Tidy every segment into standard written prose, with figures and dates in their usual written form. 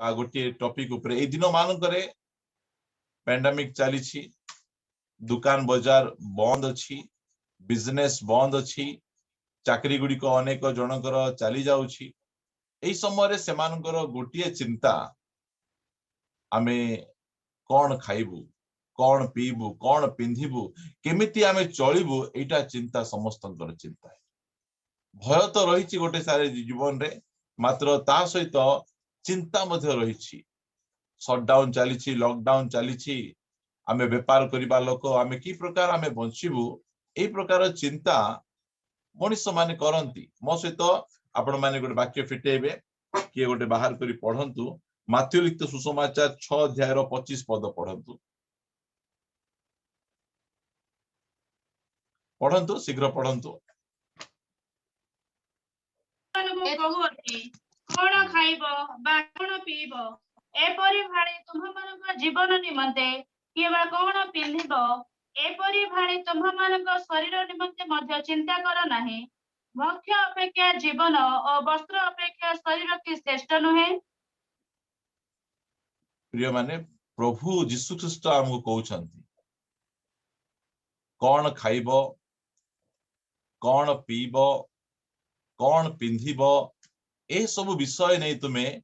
गोटे टॉपिक ऊपर ए दिन मानकरे पैंडेमिक चली दुकान बाजार बंद अच्छी बिजनेस बंद अच्छी चाकरी गुड़िक अनेक जनकर चली जाउछि एई समय रे सेमानकर गोटे चिंता आमे कौन खाइबू कौन पीबू कौन पिंधिबू केमिति आमे चलिबू एटा चिंता समस्तंकर चिंता है भय तो रही गोटे सारे जीवन रे मात्र ता सहित चिंता मध्य रही शटडाउन चली लॉकडाउन चली आमे व्यापार करबा लोक आमे की प्रकार आमे बंचिबू ए प्रकार चिंता मनुष्य माने करंती मो सहित आपण माने गोटे वाक्य फिटेबे किए गोटे बाहर करी पढ़ंतु माथ्यू लिखित सुसमाचार 6 अध्याय 25 पद पढ़ंतु शीघ्र पढ़ंतु कौन खाइब बा कौन पीब एपरि भाड़ी तुम्हमानक जीवन निमंते किबा कौन पिंधिब एपरि भाड़ी तुम्हमानक शरीर निमंते मध्य चिंता कर नाही भक्ष्य अपेक्षा जीवन और वस्त्र अपेक्षा शरीर की श्रेष्ठ नुहे प्रिय माने प्रभु यीशु ख्रीष्ट हमको कहउछंती कौन खाइब कौन पीब कौन पिंधिब ए सब विषय नहीं तुम्हें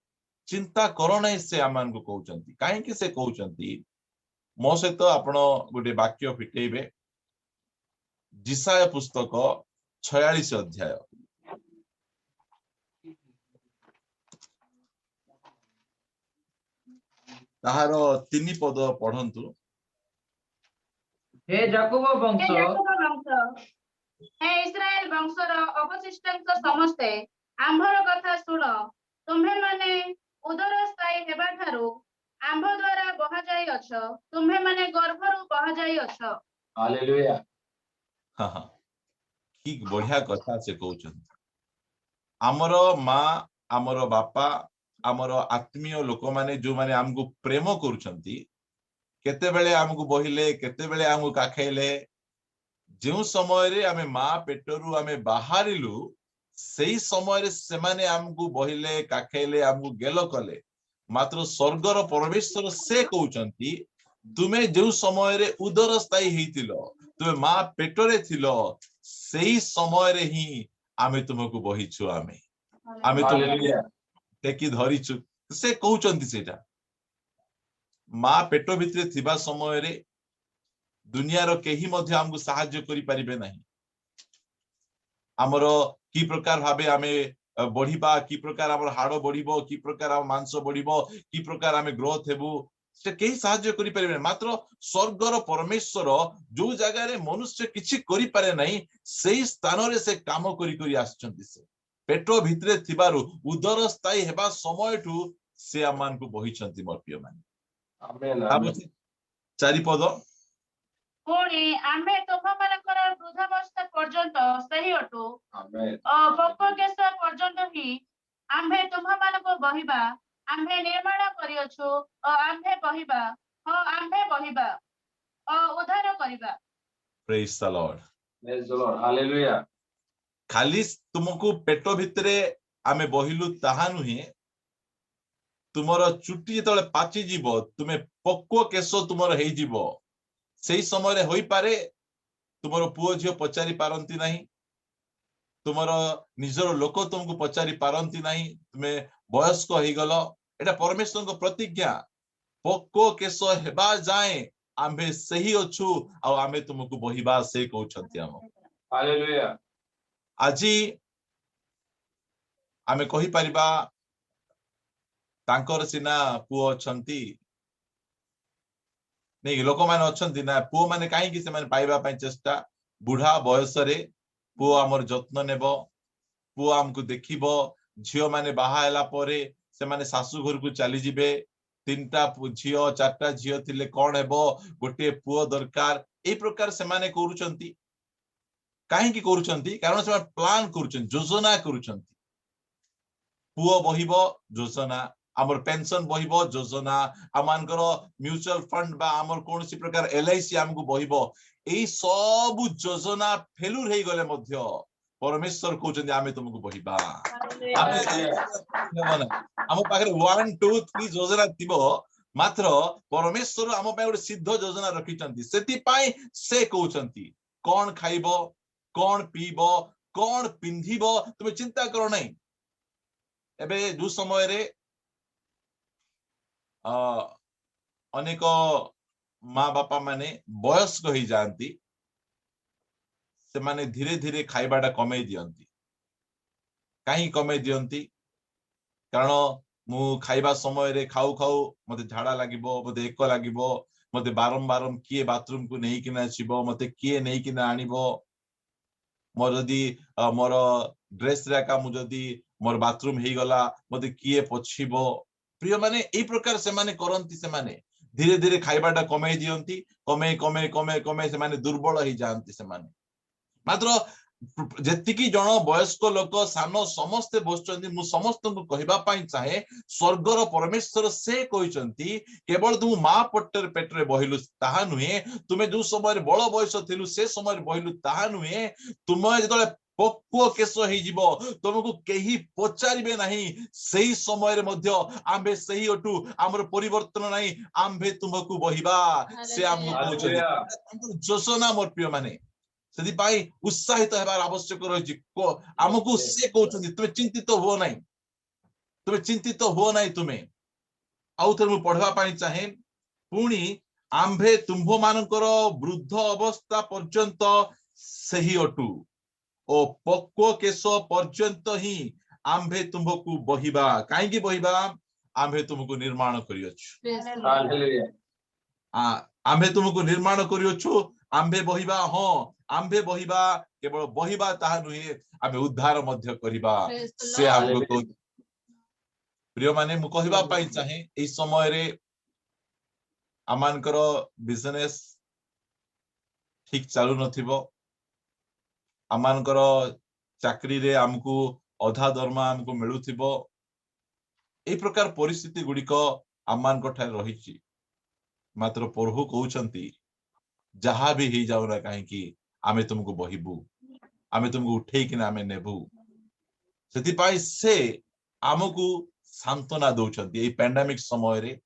चिंता करो नहीं से आमान को कहउछंती काहे कि से कहउछंती मो सहित आपण गोटे वाक्य फिटेबे जिसाया पुस्तक 46 अध्याय ताहार 3 पद पढ़ंतु हे याकूब वंश हे इस्राएल वंशर अवशिष्टांश समस्ते आंभर कथा सुन तुम्हें माने उदर स्थायी हेबा ठारू आंभ द्वारा बहा जाई अछ तुम्हें माने गर्भरू बहा जाई अछ हालेलुया हाँ हाँ ठीक बढ़िया कथा से कहउछंती हमरो माँ हमरो बापा हमरो आत्मीय लोक माने जो माने हमको प्रेम करूछंती केते बेले हमको बहिले केते बेले हमको काखैले जो समय रे हमें माँ पेटरू हमें बाहरिलु सही समय रे सेमाने हमको बहिले काखैले हमको गेलो कले मात्र स्वर्गर परमेश्वर से कहउछंती तुमे जो समय रे उदर स्थायी हेतिलो तुमे माँ पेटरे थिलो सही समय रे ही आमे तुमको बहिछु आमे तुमको टेकी धरिछु से कहउछंती सेटा माँ पेट भितरे थिबा समय रे दुनिया रो केही मध्य हमको सहाय्य करि परिबे नहीं हमरो की प्रकार भाबे हमें बढ़िबा की प्रकार हमर हाड़ बढ़िबो की प्रकार हम मांस बढ़िबो की प्रकार हमें ग्रोथ हेबु से केही सहाय्य करि परिबे मात्र स्वर्गर परमेश्वर जो जगह रे मनुष्य किछि करि पारे नहीं सेही स्थान रे से काम करि करि आछंती से पेट भितरे थिबारु उदर स्थायी हेबा समयठु से आमान को बहिचंती मोर प्रिय माने आमेन चारि पद पुणी आम्भे तुम्हामानकर वृद्धावस्था पर्यंत सही अटु पक्क केश पर्यंत ही आम्भे तुम्हामानको बहिबा आम्भे निर्माण करियछु आम्भे बहिबा आम्भे बहिबा उद्धार करिबा प्रेज द लॉर्ड हालेलुया खाली तुमको पेट भितरे आमे बहिलु ताहा नुहे तुमर चुटी जतले पाची जीवो तुमे पक्व केश तुमर हेई जीवो सही समय रे होई पारे तुमर पुओ झियो पचारि पारंती नहीं तुमर निजर लोक तुमको पचारि पारंती नहीं तुमे वयस्क होई गलो एटा परमेश्वर को प्रतिज्ञा पक्व केश हेबा जाए आम्भे सही अछु आ आमे तुमको बहिबा से कहउछंती हम हालेलुया आजी आमे कहि परिबा तांकर सिना पुओ अछंती नहीं लोक माने अछंती ना पुओ माने काहे कि से माने पाइबा पई चेष्टा बुढ़ा बयस रे पुओ हमर जत्न नेबो पुओ हमकु देखिबो झियो माने बाहा हैला परे से माने सासु घर को चली जिबे तीनटा झियो चारटा झियो थिले कोन हेबो गोटे पुओ दरकार ए प्रकार से माने करूचंती काहे कि करूचंती कारण से प्लान करूचंती योजना करूचंती पुओ बहिबो योजना आमर पेंशन बहिबो योजना आमानकर म्यूचुअल फंड बा आमर कोनसी प्रकार एलआईसी हमको बहिबो एई सब योजना फेलुर हे गले मध्य परमेश्वर कहते आमे तुमको बहिबा Hallelujah. आम पाखे 1 2 3 योजना थिबो मात्र परमेश्वर आम पाए गोटे सिद्ध योजना रखिचंती सेति पाई से कहउचंती कोन खाइबो कोन पीबो कोन पिंधिबो तुमे चिंता करो नहीं एबे जो समय रे अनेक माँ बापा माने वयस्क हो जाती से माने धीरे धीरे खाइबाटा कमे दियंती कहीं कमे दियंती कारण मु खाइबा समय रे खाऊ खाऊ मते झाड़ा लागिबो मते एक लागिबो मते बारंबार किए बाथरूम को नहीं किना आसीबो मते किए नहीं किना आनिबो मोर जदी मोर ड्रेस राका मु जदी मोर बाथरूम हे गला मते किए पछिबो प्रिय माने ए प्रकार से माने करंती से माने धीरे धीरे खाइबाटा कमे दियंती कमे कमे कमे कमे से माने दुर्बल हो जाती से माने मात्र जेतिकी जन वयस्क लोक सान समस्ते बसुचंती मु समस्त को कहबा पई चाहे स्वर्गर परमेश्वर से कहउचंती केवल तुम मां पट्टर पेटरे बहिलु ताहा नुहे तुमे जो समय बड़ बयस थिलु से समय बहिलु ताहा नुहे तुम जतले पक्व केस हो जीवो तुमको केही पचारिबे नहीं सही समय रे मध्य आंबे सही अटू आमर परिवर्तन नहीं आंबे तुमको बहिबा से हमको कहउचंती Hallelujah. जोशना मोर प्रिय माने सेदी पाई उत्साहित हेबार आवश्यक रही आमको से कहउचंती तुमे चिंतित हो नहीं तुमे चिंतित हो नहीं तुमे आउ थर मु पढ़वा पाई चाहे पुणी आंभे तुम्भ मानकर वृद्ध अवस्था पर्यंत सही अटू ओ पक्व केश पर्यंत ही आंभे तुमको बहिबा काईकी बहिबा आंभे तुमको निर्माण करियछु Hallelujah. आंभे तुमको निर्माण करियछु आंभे बहिबा हो आंभे बहिबा केवल बहिबा ताहा नुहे आमे उद्धार मध्य करिबा से हमको प्रिय माने मु कहबा पाई चाहे ए समय रे आमानकर बिजनेस ठीक चालू नथिबो आमानकर चाकरी रे हमको अधा दरमा हमको मिलुथिबो ए प्रकार परिस्थिति गुडी को आमानकर ठार रहिछि मात्र प्रभु कहउचंती जहा भी ही जाऊ ना काहे कि आमे तुमको बहिबू आमे तुमको उठेई कि आमे नेबू सेति पाई से आमको सांत्वना दउचंती ए पैंडेमिक समय रे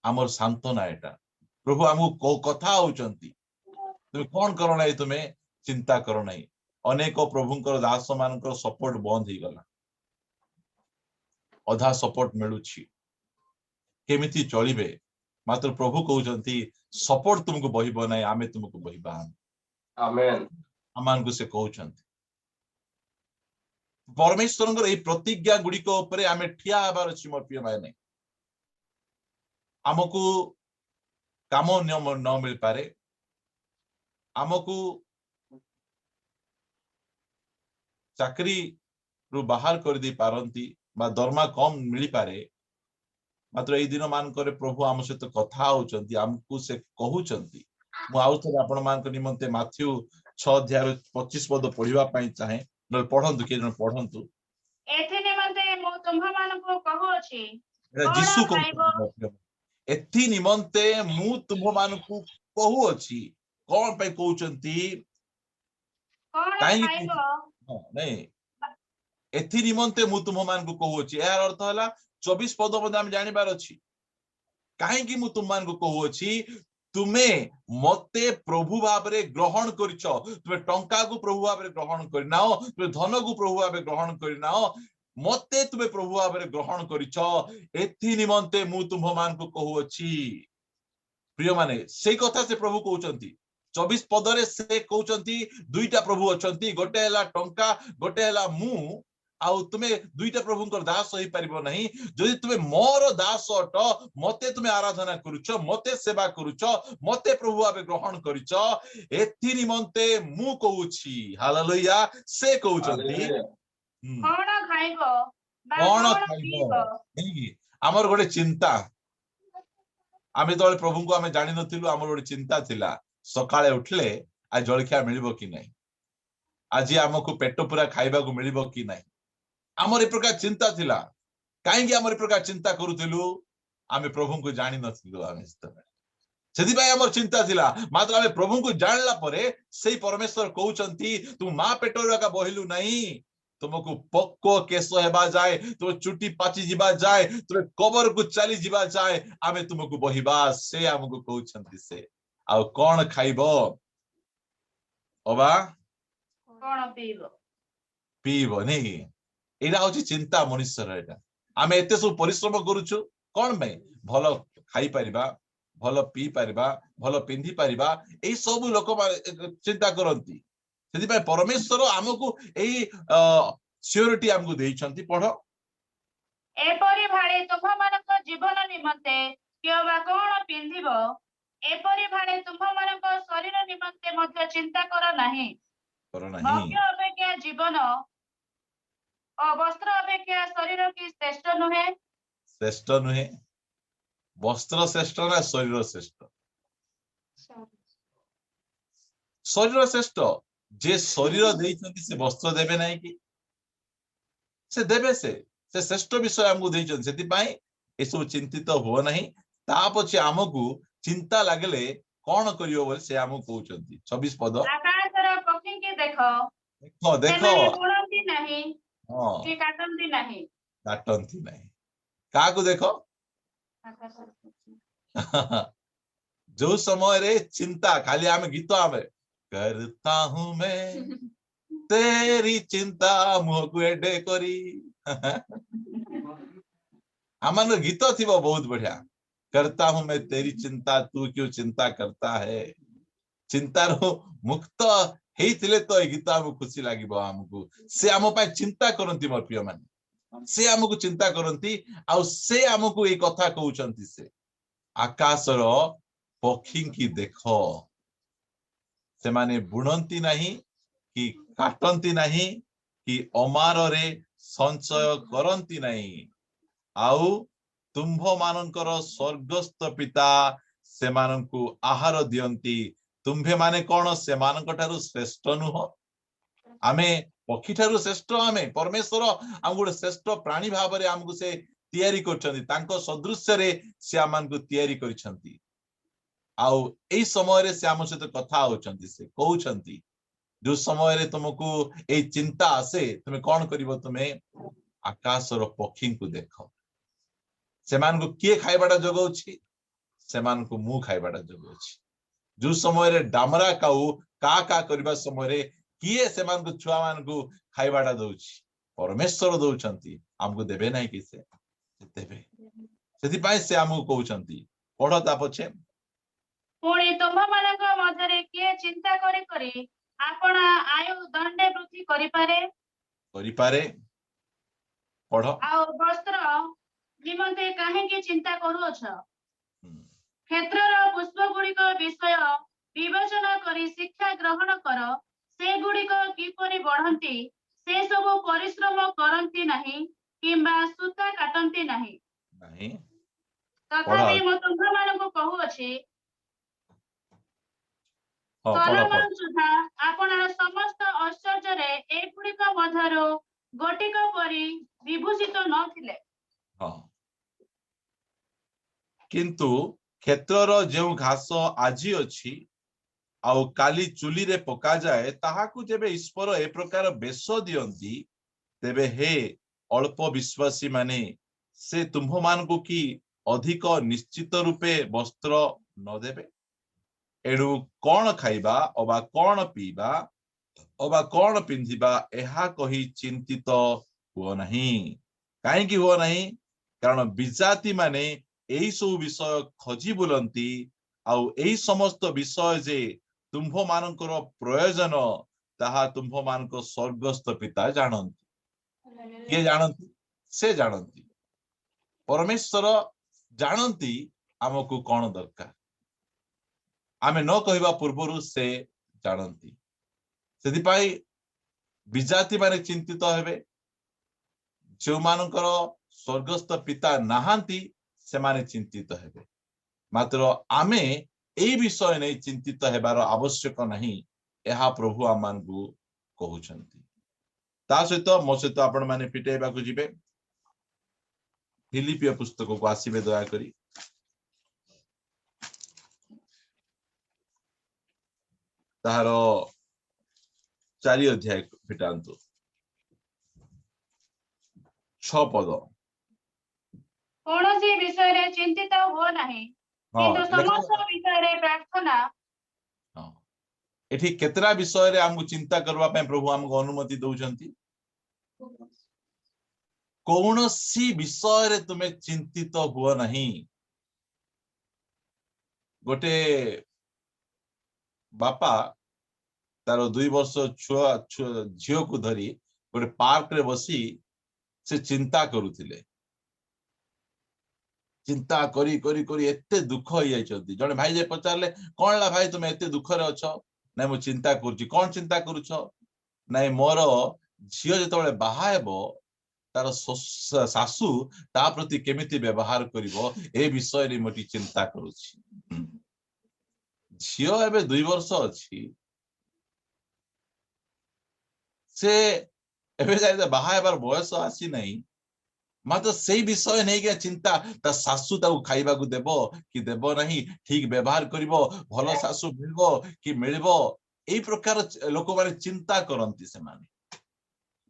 आमर सांत्वना एटा प्रभु हमको कथा होचंती तुम कोन करो नाही तुमे चिंता करो नाही अनेक प्रभुंकर दास मानकर सपोर्ट बंद ही गला अधा सपोर्ट मिलुछि केमिति चलिबे मात्र प्रभु कहउचंती सपोर्ट तुमको बहिबो नाही आमे तुमको बहिबा Amen. आमान को से कहउचंती परमेश्वरंकर ए प्रतिज्ञा गुडी को ऊपर आमे ठिया हबार अछि मोर प्रिय माने आमको काम न मिल पारे आमको चाकरी रु बाहर कर दी पारंती बा दरमा कम मिली पारे मात्र ए दिन मान करे प्रभु आम सहित कथा होचंती हमको से कहउचंती मु आउथरे आपण मान को निमंते माथ्यू 6 अध्याय 25 पद पढिबा पई चाहे न पढंतु के न पढंतु एथि निमंते मु तुम्हा मानको कहूछि यीशु को एथि निमंते मु तुम मानको कहू अछि कोन पई कहउचंती कोन काई खाइबो नहीं एथि निमंते मु तुम मानको कहू अछि यार अर्थ हला 24 पद मध्ये हम जानि बार अछि काहे कि मु तुम मानको कहू अछि तुमे मते प्रभु भाबरे ग्रहण करिछो तुमे टंका को प्रभु भाबरे ग्रहण करिनाओ तुमे धन को प्रभु भाबरे ग्रहण करिनाओ मते तुमे प्रभु भाबरे ग्रहण करिछो एथि निमंते मु तुम मानको कहू अछि प्रिय माने सेई कथा से प्रभु कहउचंती 24 पदरे से कहउचंती दुईटा प्रभु अछंती गोटे हला टंका गोटे हला मु आउ तुमे दुईटा प्रभुंकर दास होई परिबो नहीं जदि तुमे मोर दास अट मते तुमे आराधना करूछो मते सेवा करूछो मते प्रभु आबे ग्रहण करिछो एथि निमंते मु कहूछि हालेलुया से कहउचंती कोन खाइबो बा कोन कोन खाइबो पीबो नहीं हमर गोटे चिंता आमे तो प्रभु को आमे जानि नथिलु हमर गोटे चिंता थिला सकाळे उठले आ जळखिया मिलिबो कि नहीं आज हमको पेट पूरा खाइबा को मिलिबो कि नहीं आमर ए प्रकार चिंता थिला काहेकि आमर ए प्रकार चिंता करूथिलु आमे प्रभु को जानि नथिलु आमे ସେଥିପାଇଁ ଆମର ଚିନ୍ତା ଥିଲା ମାତ୍ର ଆମେ ପ୍ରଭୁଙ୍କୁ ଜାଣିଲା ପରେ ସେଇ ପରମେଶ୍ୱର କହୁଛନ୍ତି ତୁ ମା ପେଟରୁ ଏକା ବହିଲୁ ନାହିଁ ତୁମକୁ ପକ୍କ କେଶ ହେବା ଯାଏ ତୁମ ଚୁଟି ପାଚି ଯିବା ଯାଏ ତୁମେ କବରକୁ ଚାଲି ଯିବା ଯାଏ ଆମେ ତୁମକୁ ବହିବା ସେ ଆମକୁ କହୁଛନ୍ତି ସେ ଆଉ କଣ ଖାଇବ ଅବା କଣ ପିଇବ ପିଇବ ନାଇଁ କି ଏଇଟା ହଉଛି ଚିନ୍ତା ମଣିଷର ଏଇଟା ଆମେ ଏତେ ସବୁ ପରିଶ୍ରମ କରୁଛୁ କଣ ପାଇଁ ଭଲ ଖାଇପାରିବା ଭଲ ପିଇ ପାରିବା ଭଲ ପିନ୍ଧି ପାରିବା ଏଇ ସବୁ ଲୋକ ଚିନ୍ତା କରନ୍ତି ସେଥିପାଇଁ ପରମେଶ୍ୱର ଆମକୁ ଏଇ ସିଓରିଟି ଆମକୁ ଦେଇଛନ୍ତି ପଢ ଏପରି ଭାଳି ତୁମମାନଙ୍କ ଜୀବନ ନିମନ୍ତେ କିମ୍ବା କଣ ପିନ୍ଧିବ ଏପରି ଭାଳି ତୁମମାନଙ୍କ ଶରୀର ନିମନ୍ତେ ମଧ୍ୟ ଚିନ୍ତା କର ନାହିଁ କର ନାହିଁ ଭକ୍ଷ୍ୟ ଅପେକ୍ଷା ଜୀବନ ଓ ବସ୍ତ୍ର ଅପେକ୍ଷା ଶରୀର କି ଶ୍ରେଷ୍ଠ ନୁହେଁ ଶ୍ରେଷ୍ଠ ନୁହେଁ ବସ୍ତ୍ର ଶ୍ରେଷ୍ଠ ନା ଶରୀର ଶ୍ରେଷ୍ଠ ଶରୀର ଶ୍ରେଷ୍ଠ ଯେ ଶରୀର ଦେଇଛନ୍ତି ସେ ବସ୍ତ୍ର ଦେବେ ନାହିଁ କି ସେ ଦେବେ ସେ ଶ୍ରେଷ୍ଠ ବିଷୟ ଆମକୁ ଦେଇଛନ୍ତି ସେଥିପାଇଁ ଏସବୁ ଚିନ୍ତିତ ହୁଅ ନାହିଁ ତା ପଛେ ଆମକୁ ଚିନ୍ତା ଲାଗିଲେ କଣ କରିବ ବୋଲି ସେ ଆମକୁ କହୁଛନ୍ତି 26 ପଦ ଆକାଶର ପକ୍ଷୀଙ୍କି ଦେଖ ଦେଖ ସେମାନେ ବୁଣନ୍ତି ନାହିଁ ହଁ କି କାଟନ୍ତି ନାହିଁ କାଟନ୍ତି ନାହିଁ କାହାକୁ ଦେଖ ଯୋଉ ସମୟରେ ଚିନ୍ତା ଖାଲି ଆମେ ଗୀତ ଆମେ करता हूं मैं तेरी चिंता मुहକୁ ଏଡେ କରି ଆମର ଗୀତ ଥିବ ବହୁତ ବଢିଆ करता हूं मैं तेरी चिंता तू क्यों चिंता करता है ଚିନ୍ତାରୁ ମୁକ୍ତ ହେଇଥିଲେ ତ ଏଇ ଗୀତ ଆମକୁ ଖୁସି ଲାଗିବ ଆମକୁ ସେ ଆମ ପାଇଁ ଚିନ୍ତା କରନ୍ତି ମୋର ପ୍ରିୟ ମାନେ ସେ ଆମକୁ ଚିନ୍ତା କରନ୍ତି ଆଉ ସେ ଆମକୁ ଏଇ କଥା କହୁଛନ୍ତି ସେ ଆକାଶର ପକ୍ଷୀଙ୍କି ଦେଖ ସେମାନେ ବୁଣନ୍ତି ନାହିଁ କି କାଟନ୍ତି ନାହିଁ କି ଅମାରରେ ସଞ୍ଚୟ କରନ୍ତି ନାହିଁ ଆଉ ତୁମ୍ଭ ମାନଙ୍କର ସ୍ୱର୍ଗସ୍ଥ ପିତା ସେମାନଙ୍କୁ ଆହାର ଦିଅନ୍ତି ତୁମ୍ଭେ ମାନେ କଣ ସେମାନଙ୍କ ଠାରୁ ଶ୍ରେଷ୍ଠ ନୁହଁ ଆମେ ପକ୍ଷୀ ଠାରୁ ଶ୍ରେଷ୍ଠ ଆମେ ପରମେଶ୍ୱର ଆମକୁ ଗୋଟେ ଶ୍ରେଷ୍ଠ ପ୍ରାଣୀ ଭାବରେ ଆମକୁ ସେ ତିଆରି କରିଛନ୍ତି ତାଙ୍କ ସଦୃଶ୍ୟରେ ସେ ଆମମାନଙ୍କୁ ତିଆରି କରିଛନ୍ତି ଆଉ ଏଇ ସମୟରେ ସେ ଆମ ସହିତ କଥା ହଉଛନ୍ତି ସେ କହୁଛନ୍ତି ଯୋଉ ସମୟରେ ତୁମକୁ ଏଇ ଚିନ୍ତା ଆସେ ତୁମେ କଣ କରିବ ତୁମେ ଆକାଶର ପକ୍ଷୀଙ୍କୁ ଦେଖ ସେମାନଙ୍କୁ କିଏ ଖାଇବାଟା ଯୋଗାଉଛି ସେମାନଙ୍କୁ ମୁଁ ଖାଇବାଟା ଯୋଗାଉଛି ଯୋଉ ସମୟରେ ଡାମରା କାଉ କା କା କରିବା ସମୟରେ କିଏ ସେମାନଙ୍କୁ ଛୁଆ ମାନଙ୍କୁ ଖାଇବାଟା ଦଉଛି ପରମେଶ୍ୱର ଦଉଛନ୍ତି ଆମକୁ ଦେବେ ନାହିଁ କି ସେ ଦେବେ ସେଥିପାଇଁ ସେ ଆମକୁ କହୁଛନ୍ତି ପଢ ତା ପଛେ ପୁଣି ତୁମମାନଙ୍କ ମଧ୍ୟରେ କିଏ ଚିନ୍ତା କରି କରି ଆପଣ ଆୟୁ ଦଣ୍ଡେ ବୃଦ୍ଧି କରିପାରେ ପଢ ଆଉ ବସ୍ତ୍ର ନିମନ୍ତେ କାହିଁକି ଚିନ୍ତା କରୁଅଛ କ୍ଷେତ୍ରର ପୁଷ୍ପ ଗୁଡିକ ବିଷୟ ବିବେଚନା କରି ଶିକ୍ଷା ଗ୍ରହଣ କର ସେଗୁଡିକ କିପରି ବଢନ୍ତି ସେ ସବୁ ପରିଶ୍ରମ କରନ୍ତି ନାହିଁ କିମ୍ବା ସୂତା କାଟନ୍ତି ନାହିଁ ତଥାପି ମୁଁ ତୁମ୍ଭମାନଙ୍କୁ କହୁଅଛି ସଲୋମନ ସୁଦ୍ଧା ଆପଣର ସମସ୍ତ ଐଶ୍ୱର୍ଯ୍ୟରେ ଏଗୁଡିକ ମଧ୍ୟରୁ ଗୋଟିକ ପରି ବିଭୂଷିତ ନଥିଲେ କିନ୍ତୁ କ୍ଷେତ୍ରର ଯେଉଁ ଘାସ ଆଜି ଅଛି ଆଉ କାଲି ଚୁଲିରେ ପକାଯାଏ ତାହାକୁ ଯେବେ ଈଶ୍ୱର ଏ ପ୍ରକାର ବେଶ ଦିଅନ୍ତି ତେବେ ହେ ଅଳ୍ପ ବିଶ୍ୱାସୀ ମାନେ ସେ ତୁମ୍ଭମାନଙ୍କୁ କି ଅଧିକ ନିଶ୍ଚିତ ରୂପେ ବସ୍ତ୍ର ନ ଦେବେ ଏଣୁ କଣ ଖାଇବା ଅବା କଣ ପିଇବା ଅବା କଣ ପିନ୍ଧିବା ଏହା କହି ଚିନ୍ତିତ ହୁଅ ନାହିଁ କାହିଁକି ହୁଅ ନାହିଁ କାରଣ ବିଜାତି ମାନେ ଏଇ ସବୁ ବିଷୟ ଖୋଜି ବୁଲନ୍ତି ଆଉ ଏଇ ସମସ୍ତ ବିଷୟ ଯେ ତୁମ୍ଭ ମାନଙ୍କର ପ୍ରୟୋଜନ ତାହା ତୁମ୍ଭ ମାନଙ୍କ ସ୍ୱର୍ଗସ୍ଥ ପିତା ଜାଣନ୍ତି କିଏ ଜାଣନ୍ତି ସେ ଜାଣନ୍ତି ପରମେଶ୍ୱର ଜାଣନ୍ତି ଆମକୁ କଣ ଦରକାର ଆମେ ନ କହିବା ପୂର୍ବରୁ ସେ ଜାଣନ୍ତି ସେଥିପାଇଁ ବିଜାତି ମାନେ ଚିନ୍ତିତ ହେବେ ଯେଉଁମାନଙ୍କର ସ୍ୱର୍ଗସ୍ଥ ପିତା ନାହାନ୍ତି ସେମାନେ ଚିନ୍ତିତ ହେବେ ମାତ୍ର ଆମେ ଏଇ ବିଷୟ ନେଇ ଚିନ୍ତିତ ହେବାର ଆବଶ୍ୟକ ନାହିଁ ଏହା ପ୍ରଭୁ ଆମମାନଙ୍କୁ କହୁଛନ୍ତି ତା ସହିତ ମୋ ସହିତ ଆପଣ ମାନେ ଫିଟେଇବାକୁ ଯିବେ ଫିଲିପିୟ ପୁସ୍ତକକୁ ଆସିବେ ଦୟାକରି ତାହାର 4 ଅଧ୍ୟାୟ ଫିଟାନ୍ତୁ 6 ପଦ। କୌଣସି ବିଷୟରେ ଚିନ୍ତିତ ହୁଅ ନାହିଁ, ହଁ କିନ୍ତୁ ସମସ୍ତ ବିଷୟରେ ପ୍ରାର୍ଥନା। ହଁ ଏଠି କେତେଟା ବିଷୟରେ ଆମକୁ ଚିନ୍ତା କରିବା ପାଇଁ ପ୍ରଭୁ ଆମକୁ ଅନୁମତି ଦଉଛନ୍ତି? କୌଣସି ବିଷୟରେ ତୁମେ ଚିନ୍ତିତ ହୁଅ ନାହିଁ। ଗୋଟେ ବାପା ତାର 2 ବର୍ଷ ଝିଅକୁ ଧରି ଗୋଟେ ପାର୍କ ରେ ବସି ସେ ଚିନ୍ତା କରୁଥିଲେ। ଚିନ୍ତା କରି କରି କରି ଏତେ ଦୁଃଖ ହେଇଯାଇଛନ୍ତି। ଜଣେ ଭାଇ ଯେ ପଚାରିଲେ, କଣ ହେଲା ଭାଇ ତୁମେ ଏତେ ଦୁଃଖରେ ଅଛ? ନାଇଁ ମୁଁ ଚିନ୍ତା କରୁଛି। କଣ ଚିନ୍ତା କରୁଛ? ନାଇଁ ମୋର ଝିଅ ଯେତେବେଳେ ବାହା ହେବ ତାର ଶାଶୁ ତା ପ୍ରତି କେମିତି ବ୍ୟବହାର କରିବ ଏ ବିଷୟରେ ମୁଁ ଟିକେ ଚିନ୍ତା କରୁଛି। ଝିଅ ଏବେ 2 ବର୍ଷ ଅଛି, ସେ ଏବେ ଯାଇ ବାହା ହେବାର ବୟସ ଆସିନାହିଁ, ମାତ୍ର ସେଇ ବିଷୟ ନେଇକି ଚିନ୍ତା, ତା ଶାଶୁ ତାକୁ ଖାଇବାକୁ ଦେବ କି ଦେବ ନାହିଁ, ଠିକ ବ୍ୟବହାର କରିବ, ଭଲ ଶାଶୁ ମିଳିବ କି ମିଳିବ, ଏଇ ପ୍ରକାର ଲୋକମାନେ ଚିନ୍ତା କରନ୍ତି ସେମାନେ।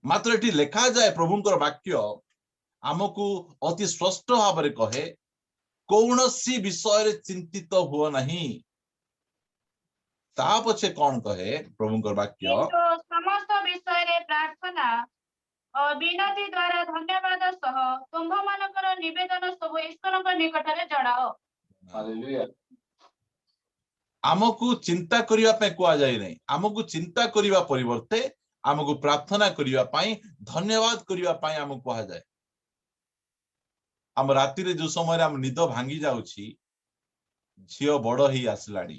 ମାତ୍ର ଏଠି ଲେଖାଯାଏ ପ୍ରଭୁଙ୍କର ବାକ୍ୟ ଆମକୁ ଅତି ସ୍ପଷ୍ଟ ଭାବରେ କହେ, କୌଣସି ବିଷୟରେ ଚିନ୍ତିତ ହୁଅ ନାହିଁ। ତା ପଛେ କଣ କହେ ପ୍ରଭୁଙ୍କର ବାକ୍ୟ? କିନ୍ତୁ ସମସ୍ତ ବିଷୟରେ ପ୍ରାର୍ଥନା ଓ ବିନତି ଦ୍ୱାରା ଧନ୍ୟବାଦ ସହ ତୁମ୍ଭମାନଙ୍କର ନିବେଦନ ସବୁ ଈଶ୍ୱରଙ୍କ ନିକଟରେ ଜଣାଅ। Hallelujah. ଆମକୁ ଚିନ୍ତା କରିବା ପାଇଁ କୁହାଯାଏ ନାହିଁ। ଆମକୁ ଚିନ୍ତା କରିବା ପରିବର୍ତ୍ତେ ଆମକୁ ପ୍ରାର୍ଥନା କରିବା ପାଇଁ, ଧନ୍ୟବାଦ କରିବା ପାଇଁ ଆମକୁ କୁହାଯାଏ। ଆମ ରାତିରେ ଯୋଉ ସମୟରେ ଆମ ନିଦ ଭାଙ୍ଗି ଯାଉଛି, ଝିଅ ବଡ ହେଇ ଆସିଲାଣି,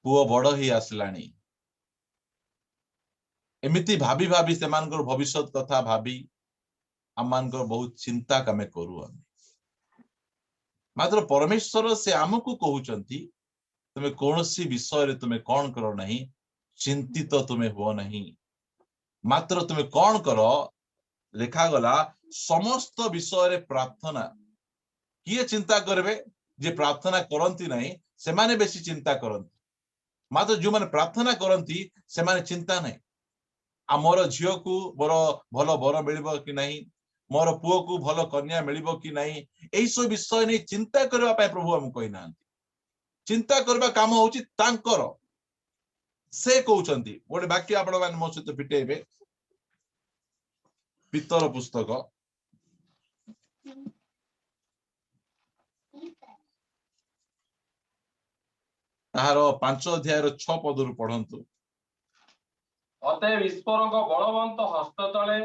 ପୁଅ ବଡ ହେଇ ଆସିଲାଣି, ଏମିତି ଭାବି ଭାବି ସେମାନଙ୍କର ଭବିଷ୍ୟତ କଥା ଭାବି ଆମମାନଙ୍କର ବହୁତ ଚିନ୍ତା ଆମେ କରୁ। ଆମେ ମାତ୍ର ପରମେଶ୍ୱର ସେ ଆମକୁ କହୁଛନ୍ତି, ତୁମେ କୌଣସି ବିଷୟରେ ତୁମେ କଣ କର ନାହିଁ, ଚିନ୍ତିତ ତୁମେ ହୁଅ ନାହିଁ। ମାତ୍ର ତୁମେ କଣ କର? ଲେଖାଗଲା ସମସ୍ତ ବିଷୟରେ ପ୍ରାର୍ଥନା। କିଏ ଚିନ୍ତା କରିବେ? ଯେ ପ୍ରାର୍ଥନା କରନ୍ତି ନାହିଁ ସେମାନେ ବେଶୀ ଚିନ୍ତା କରନ୍ତି। ମାତ୍ର ଯୋଉମାନେ ପ୍ରାର୍ଥନା କରନ୍ତି ସେମାନେ ଚିନ୍ତା ନାହିଁ, ଆମର ଝିଅକୁ ଭଲ ବର ମିଳିବ କି ନାହିଁ, ମୋର ପୁଅକୁ ଭଲ କନ୍ୟା ମିଳିବ କି ନାହିଁ, ଏଇସବୁ ବିଷୟ ନେଇ ଚିନ୍ତା କରିବା ପାଇଁ ପ୍ରଭୁ ଆମକୁ କହିନାହାନ୍ତି। ଚିନ୍ତା କରିବା କାମ ହଉଛି ତାଙ୍କର। ସେ କହୁଛନ୍ତି, ଗୋଟେ ବାକ୍ୟ ଆପଣ ମାନେ ମୋ ସହିତ ଫିଟେଇବେ, ପିତର ପୁସ୍ତକ ତାହାର 5 ଅଧ୍ୟାୟର 6 ପଦରୁ ପଢନ୍ତୁ। ଅତଏବ ଈଶ୍ୱରଙ୍କ ବଳବନ୍ତ ହସ୍ତ ତଳେ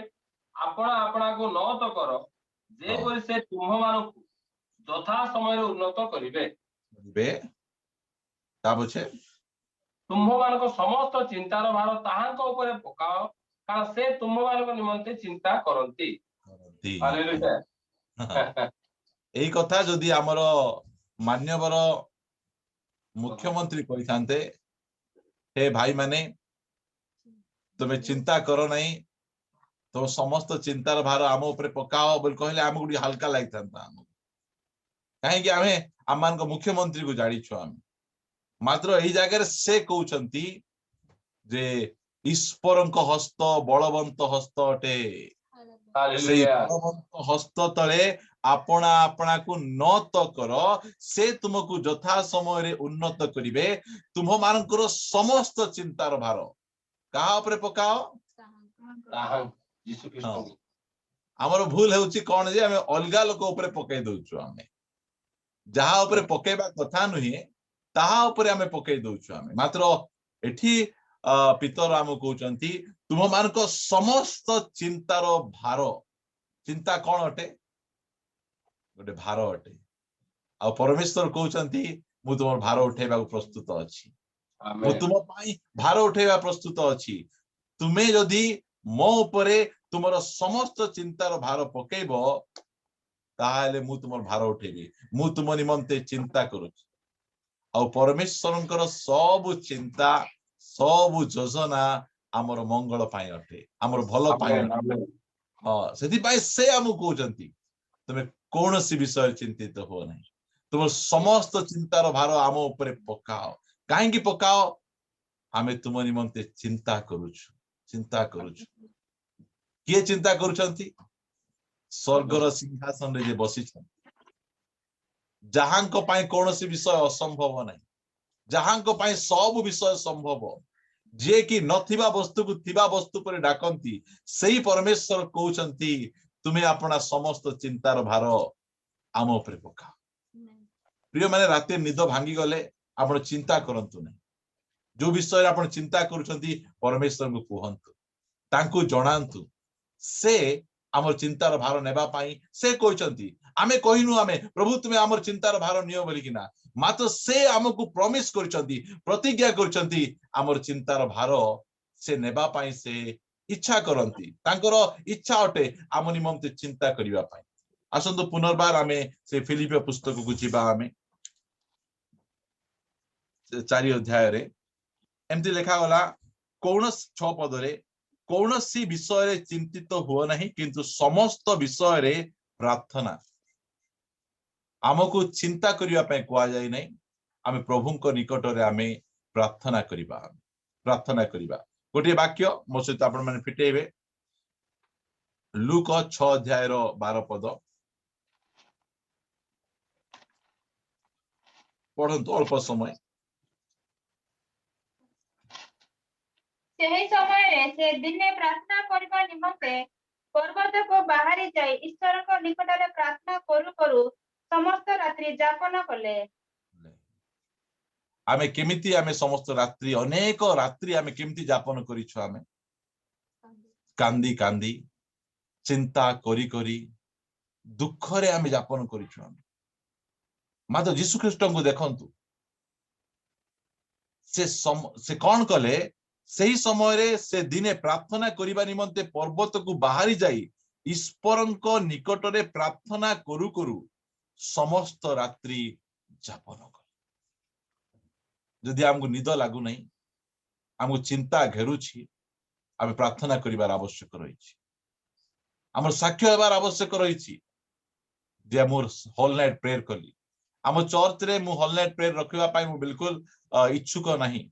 ଆପଣା ଆପଣାକୁ ନଅତ କର, ଯେପରି ସେ ତୁମ୍ଭମାନଙ୍କୁ ଯଥା ସମୟରେ ଉନ୍ନତ କରିବେ। ତା ପଛେ ତୁମ୍ଭମାନଙ୍କ ସମସ୍ତ ଚିନ୍ତାର ଭାର ତାହାଙ୍କ ଉପରେ ପକାଅ, କାରଣ ସେ ତୁମ୍ଭମାନଙ୍କ ନିମନ୍ତେ ଚିନ୍ତା କରନ୍ତି। ହାଲେଲୁୟା। ଏଇ କଥା ଯଦି ଆମର ମାନ୍ୟବର ମୁଖ୍ୟମନ୍ତ୍ରୀ କହିଥାନ୍ତେ, ହେ ଭାଇ ମାନେ ତୁମେ ଚିନ୍ତା କର ନାହିଁ, ତମ ସମସ୍ତ ଚିନ୍ତାର ଭାର ଆମ ଉପରେ ପକାଅ ବୋଲି କହିଲେ ଆମକୁ ଟିକେ ହାଲକା ଲାଗିଥାନ୍ତା। ଆମକୁ କାହିଁକି ଆମେ ଆମମାନଙ୍କ ମୁଖ୍ୟମନ୍ତ୍ରୀକୁ ଜାଣିଛୁ ଆମେ। ମାତ୍ର ଏଇ ଜାଗାରେ ସେ କହୁଛନ୍ତି ଯେ ଈଶ୍ୱରଙ୍କ ହସ୍ତ ବଳବନ୍ତ ହସ୍ତ ଅଟେ। ସେଇ ବଳବନ୍ତ ହସ୍ତ ତଳେ ଆପଣା ଆପଣାକୁ ନତ କର, ସେ ତୁମକୁ ଯଥା ସମୟରେ ଉନ୍ନତ କରିବେ। ତୁମ୍ଭମାନଙ୍କର ସମସ୍ତ ଚିନ୍ତାର ଭାର କାହା ଉପରେ ପକାଅ? ଆମର ଭୁଲ ହେଉଛି କଣ ଯେ ଆମେ ଅଲଗା ଲୋକ ଉପରେ ପକେଇ ଦଉଛୁ। ଆମେ ଯାହା ଉପରେ ପକେଇବା କଥା ନୁହେଁ ତାହା ଉପରେ ଆମେ ପକେଇ ଦଉଛୁ ଆମେ। ମାତ୍ର ଏଠି ପିତର ଆମକୁ କହୁଛନ୍ତି, ତୁମମାନଙ୍କ ସମସ୍ତ ଚିନ୍ତାର ଭାର। ଚିନ୍ତା କଣ ଅଟେ? ଗୋଟେ ଭାର ଅଟେ। ଆଉ ପରମେଶ୍ୱର କହୁଛନ୍ତି, ମୁଁ ତୁମର ଭାର ଉଠେଇବାକୁ ପ୍ରସ୍ତୁତ ଅଛି। ମୁଁ ତୁମ ପାଇଁ ଭାର ଉଠେଇବା ପ୍ରସ୍ତୁତ ଅଛି। ତୁମେ ଯଦି ମୋ ଉପରେ ତୁମର ସମସ୍ତ ଚିନ୍ତାର ଭାର ପକେଇବ, ତାହେଲେ ମୁଁ ତୁମର ଭାର ଉଠେଇବି। ମୁଁ ତୁମ ନିମନ୍ତେ ଚିନ୍ତା କରୁଛି। ଆଉ ପରମେଶ୍ୱରଙ୍କର ସବୁ ଚିନ୍ତା, ସବୁ ଯୋଜନା ଆମର ମଙ୍ଗଳ ପାଇଁ ଅଟେ, ଆମର ଭଲ ପାଇଁ ଅଟେ। ହଁ, ସେଥିପାଇଁ ସେ ଆମକୁ କହୁଛନ୍ତି, ତୁମେ କୌଣସି ବିଷୟରେ ଚିନ୍ତିତ ହୁଅ ନାହିଁ। तुम समस्त चिंतार भार आम उपरे पकाओ कहीं पकाओ आमे तुम निमंते चिंता करुछु किए चिंता करुछंती स्वर्गर सिंहासन रे जे बसी जहांको पाई कौनसी विषय असंभव नहीं जहांको पाई सब विषय संभव जे कि नथिबा वस्तु को थिबा वस्तु पर डाकंती सही परमेश्वर कहउछंती तुम्हें अपना समस्त चिंतार भार आम उपरे पकाओ प्रिय माने राते निद भांगी गले आपण चिंता करंतु नहीं जो विषय आपण चिंता करुछंती परमेश्वर को कहंतु तांको जणांतु से आमर चिंतार भार नेबा पाई से कहउछंती आमे कहिनु आमे प्रभु तुम्हें आमर चिंतार भार नियो बोली किना मात्र से आमको प्रॉमिस करछंती प्रतिज्ञा करछंती आमर चिंतार भार से नेबा पाई से इच्छा करंती तांकर इच्छा अटे आम निमंते चिंता करिवा पाई आसंतु पुनर्बार आमे से फिलिपियो पुस्तक को जिबा आमे 4 अध्याय रे एमती लिखा गला कौनस 6 पद रे कौनसी विषय रे चिंतित हुओ नहीं किंतु समस्त विषय रे प्रार्थना आमको चिंता करिवा पे कुआ जाय नहीं आमे प्रभुंको निकट रे आमे प्रार्थना करिबा गोटे वाक्य मो सहित आपण माने फिटेबे लूक 6 अध्याय रो 12 पद पढ़ंतु अल्प समय ସେହି ସମୟରେ ସେ ଦିନେ ପ୍ରାର୍ଥନା କରିବା ନିମନ୍ତେ ପର୍ବତକୁ ବାହାରି ଯାଇ ଈଶ୍ୱରଙ୍କ ନିକଟରେ ପ୍ରାର୍ଥନା କରୁ କରୁ ସମସ୍ତ ରାତ୍ରି ଯାପନ କଲେ आमे केमिति आमे समस्त रात्रि अनेक रात्रि आमे केमिति जापन करिछु आमे कांदी कांदी चिंता करी करी दुख रे आमे जापन करिछु आमे मात्र यीशु ख्रीष्ट को देखंतु से कौन कले सही समय रे से दिने प्रार्थना करिबा निमंते पर्वत को बाहरी जाई ईश्वरଙ୍କ निकटरे प्रार्थना करू करू समस्त रात्रि जापन कर जदि हमको निद लागू नहीं हमको चिंता घेरुछि आमे प्रार्थना करिबार आवश्यक रहिछि हमर साक्ष्य हेबार आवश्यक रहिछि जे मोर होल नाइट प्रेयर कली हम चर्च रे मु होल नाइट प्रेयर रखिबा पाई मु बिल्कुल इच्छुक नहीं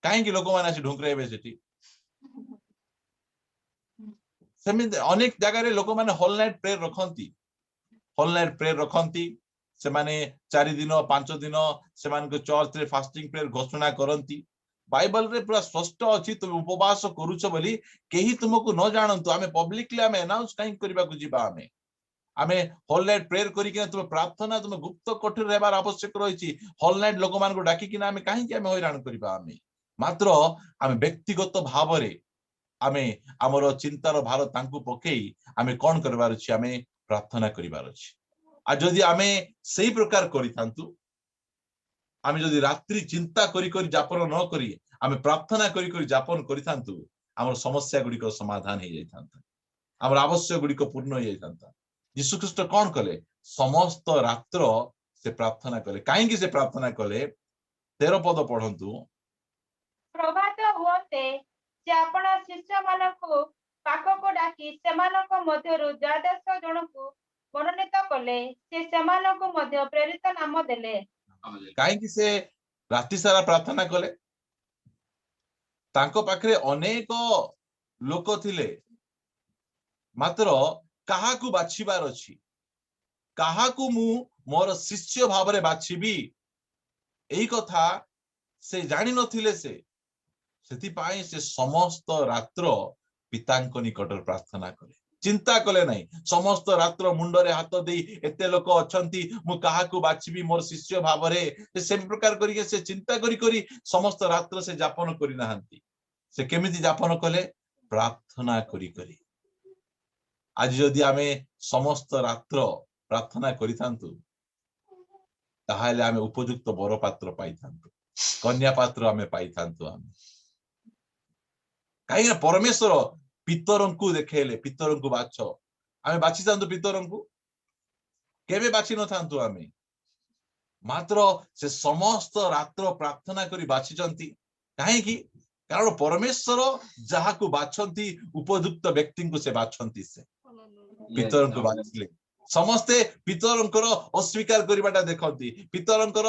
कहीं लोक मैंने आसी ढुंकरेबे सेठी सेमिति अनेक जगह रे लोक मैंने होल नाइट प्रेयर रखंती से माने 4 दिन 5 दिन से माने चर्च रे फास्टिंग प्रेयर घोषणा करंती बाइबल रे पूरा स्पष्ट अछि तुम उपवास करूछ बोली केही तुमको न जानंतु आमे पब्लिकली आमे अनाउंस काई करबा को जिबा आमे होल नाइट प्रेयर करी के तुम प्रार्थना तुम गुप्त कोठरी रहबार आवश्यक रहिछि होल नाइट लोक मान को डाकी कि आमे काहे कि आमे हैरान करबा मात्र आमे व्यक्तिगत भाव रे आमे हमर चिंतार भार तांकु पकेई आमे कोन करबार अछि आमे प्रार्थना करिबार अछि आ जदि आमे सही प्रकार करिथांतु आमे जदि रात्रि चिंता करी करी जापन न करी आमे प्रार्थना करी करी जापन करिथांतु हमर समस्या गुडी को समाधान हे जाइथांता हमर आवश्यक गुडी को पूर्ण हे जाइथांता यीशु ख्रीष्ट कोन कले समस्त रात्र से प्रार्थना कले काहे कि से प्रार्थना कले 13 पद पढंतु प्रभात हुअते जे आपण शिष्य मानकु पाखको डाकी सेमानक मध्यरु 12 जनकु मनोनीत कले से सेमानकु मध्य प्रेरित नाम देले काहे कि से राति सारा प्रार्थना कले तांको पाखरे अनेक लोक थिले मात्र काहाकू बाछिबार अछि काहाकू मु मोर शिष्य भाव रे बाछिबी एई कथा से जानि नथिले सेति पाई से समस्त रात्र पितांको निकट प्रार्थना कले चिंता कले नहीं समस्त रात्र मुंडरे हाथ दे एते लोक अछंती मु काहाकू बाछिबी मोर शिष्य भाव रे से प्रकार करी से चिंता करी करी समस्त रात्र से जापन करी नाहंती से केमिति जापन कले प्रार्थना करी करी आज जदि आमे समस्त रात्र प्रार्थना करिथांतु ताहाले आमे उपयुक्त बर पात्र पाइथांतु कन्या पात्र आमे पाइथांतु आमे काहे परमेश्वर पितरंकु देखेले पितरंकु बाछ आमे बाछिथांतु पितरंकु केबे बाछि नथांतु आमे मात्र से समस्त रात्र प्रार्थना करी बाछिचंती काहे कि कारण परमेश्वर जाहाकू बाछंती उपयुक्त व्यक्ति को से बाछंती से पितरंकु बाछिले समस्ते पितरंकर अस्वीकार करवाटा देखती पितरंकर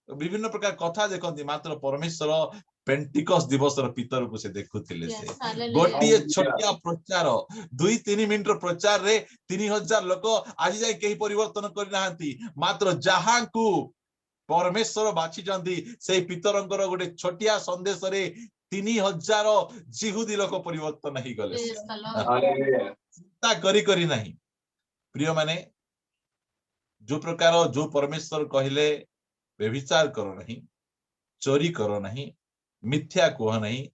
विभिन्न प्रकार कथा देखती मात्र परमेश्वर पेंटिकस दिवस पितर को से देखुथिले से गोटे छोटिया प्रचार 2-3 मिनिट प्रचार रे 3000 लोक आज जाए कहीं परिवर्तन करना मात्र जहां को परमेश्वर बाछी से पितरंकर गोटे छोटिया संदेश रे 3000 जिहुदी लोक परिवर्तन ही गले चिंता करी नहीं प्रिय माने जो प्रकार जो परमेश्वर कहले व्यभिचार करो नहीं चोरी करो नहीं मिथ्या कह नहीं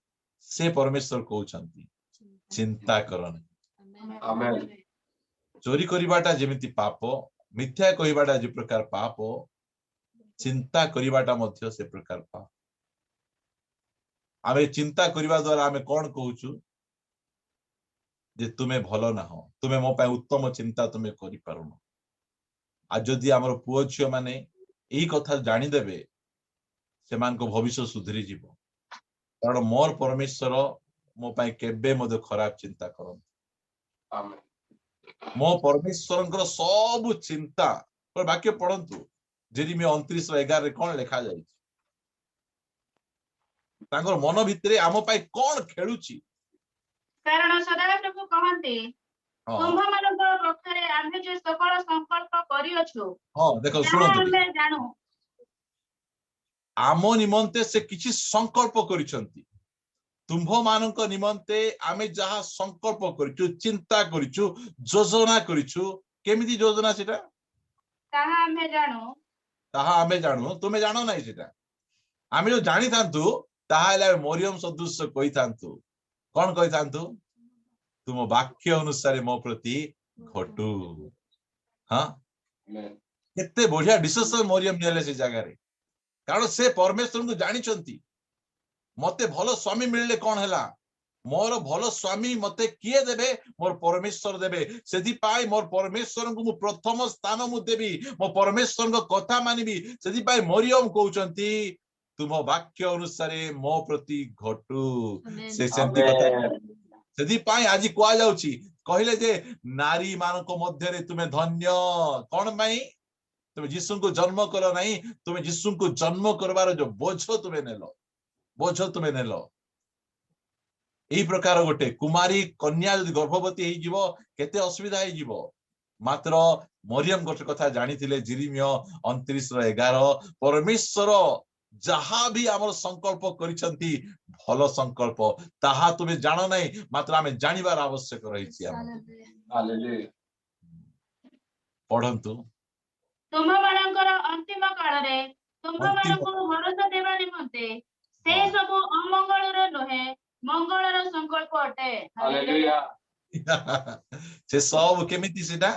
से परमेश्वर कहउछंती चिंता करो नहीं आमेन चोरी करिबाटा जेमिति पाप मिथ्या कहिबाटा जे प्रकार पाप चिंता करिबाटा मध्य से प्रकार पाप आमे चिंता करिबा द्वारा आमे कोन कहउछु जे तुमे भलो ना हो तुमे मो पाए उत्तम चिंता तुमे करि पारुनो आ जदि हमर पुओ छियो माने एई कथा जानि देबे सेमान को भविष्य सुधरी जीवो कारण मोर परमेश्वर मो पाए केबे मदे खराब चिंता करन आमेन मो परमेश्वरंकर सब चिंता पर वाक्य पढ़ंतु जेरिमिया 29:11 रे कोन लिखा जाय तांकर मन भितरे आम पाए कोन खेलुची कारण सदा प्रभु कहते तुम्भମାନଙ୍କ ପକ୍ଷରେ ଆମେ ଯେ ସକଳ ସଂକଳ୍ପ କରିଅଛୁ हां देखो ତାହା सुनंतु ଆମେ ଜାଣୁ आम निमंते से किछि संकल्प करिसंती तुम्भ मानक निमंते आमे जहा संकल्प करिछु चिंता करिछु योजना करिछु केमिति योजना सेटा ତାହା ଆମେ ଜାଣୁ ताहा आमे जानु तुमे जानो नाही सेटा आमे जो जानि थांतु ताहा हला मरियम सदृश कहि थांतु कोन कहि थांतु तुम वाक्य अनुसार मो प्रति घटू हां आमेन केते बढ़िया डिसिजन मरियम नेले से जगह रे कारण से परमेश्वर को जानी चंती मते भलो स्वामी मिलले कोन हला मोर भलो स्वामी मते किए देबे मोर परमेश्वर देबे सेदी पाई मोर परमेश्वर को मु प्रथम स्थान मु देबी मो परमेश्वर को कथा मानिबी सेदी पाई मरियम कहउचंती तुम वाक्य अनुसार मो प्रति घटू से सेंती कथा सेदी पाई आज कुआ जाउची कहिले जे नारी मानक मध्य रे तुमे धन्य कोन माई तुम यीशु को जन्म करो नहीं तुम यीशु को जन्म करबार जो बोझ तुम्हें नेलो एई प्रकार गोटे कुमारी कन्या यदि गर्भवती हेई जीवो केते असुविधा हेई जीवो मात्र मरियम गोटे कथा जानिथिले जिरिमिया 29:11 परमेश्वर जहा भी हमर संकल्प करिसंती भलो संकल्प ताहा तुमे जानो नहीं मात्र आमे जानिबार आवश्यक रहिछि हालेलुया पढंतु ତୁମ୍ଭମାନଙ୍କର ଅନ୍ତିମ କାଳରେ ତୁମ୍ଭମାନଙ୍କୁ ଭରସା ଦେବା ନିମନ୍ତେ ସେ ସବୁ ଅମଙ୍ଗଳର ନୁହେଁ ମଙ୍ଗଳର ସଂକଳ୍ପ ଅଟେ हालेलुया से सब केमिति सेटा